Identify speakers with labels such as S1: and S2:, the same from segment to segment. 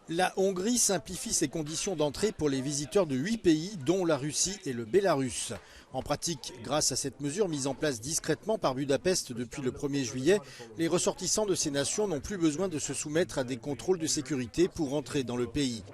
S1: La Hongrie simplifie ses conditions d'entrée pour les visiteurs de 8 pays, dont la Russie et le Bélarus. En pratique, grâce à cette mesure mise en place discrètement par Budapest depuis le 1er juillet, les ressortissants de ces nations n'ont plus besoin de se soumettre à des contrôles de sécurité pour entrer dans le pays.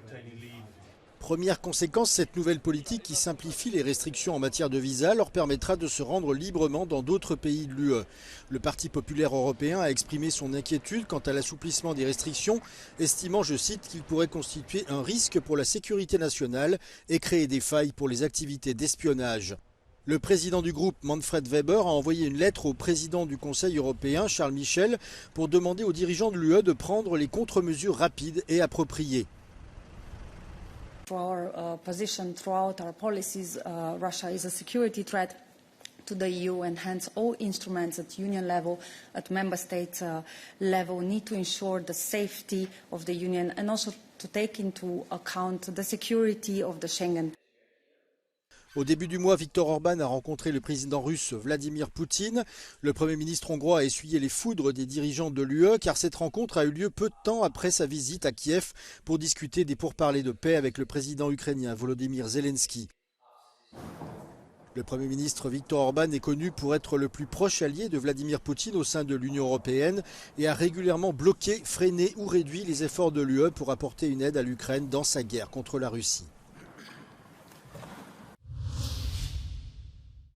S1: Première conséquence, cette nouvelle politique qui simplifie les restrictions en matière de visa leur permettra de se rendre librement dans d'autres pays de l'UE. Le Parti populaire européen a exprimé son inquiétude quant à l'assouplissement des restrictions, estimant, je cite, qu'il pourrait constituer un risque pour la sécurité nationale et créer des failles pour les activités d'espionnage. Le président du groupe, Manfred Weber, a envoyé une lettre au président du Conseil européen, Charles Michel, pour demander aux dirigeants de l'UE de prendre les contre-mesures rapides et appropriées.
S2: For our position throughout our policies, Russia is a security threat to the EU, and hence all instruments at union level, at member state level, need to ensure the safety of the union and also to take into account the security of the Schengen.
S1: Au début du mois, Viktor Orban a rencontré le président russe Vladimir Poutine. Le Premier ministre hongrois a essuyé les foudres des dirigeants de l'UE car cette rencontre a eu lieu peu de temps après sa visite à Kiev pour discuter des pourparlers de paix avec le président ukrainien Volodymyr Zelensky. Le Premier ministre Viktor Orban est connu pour être le plus proche allié de Vladimir Poutine au sein de l'Union européenne et a régulièrement bloqué, freiné ou réduit les efforts de l'UE pour apporter une aide à l'Ukraine dans sa guerre contre la Russie.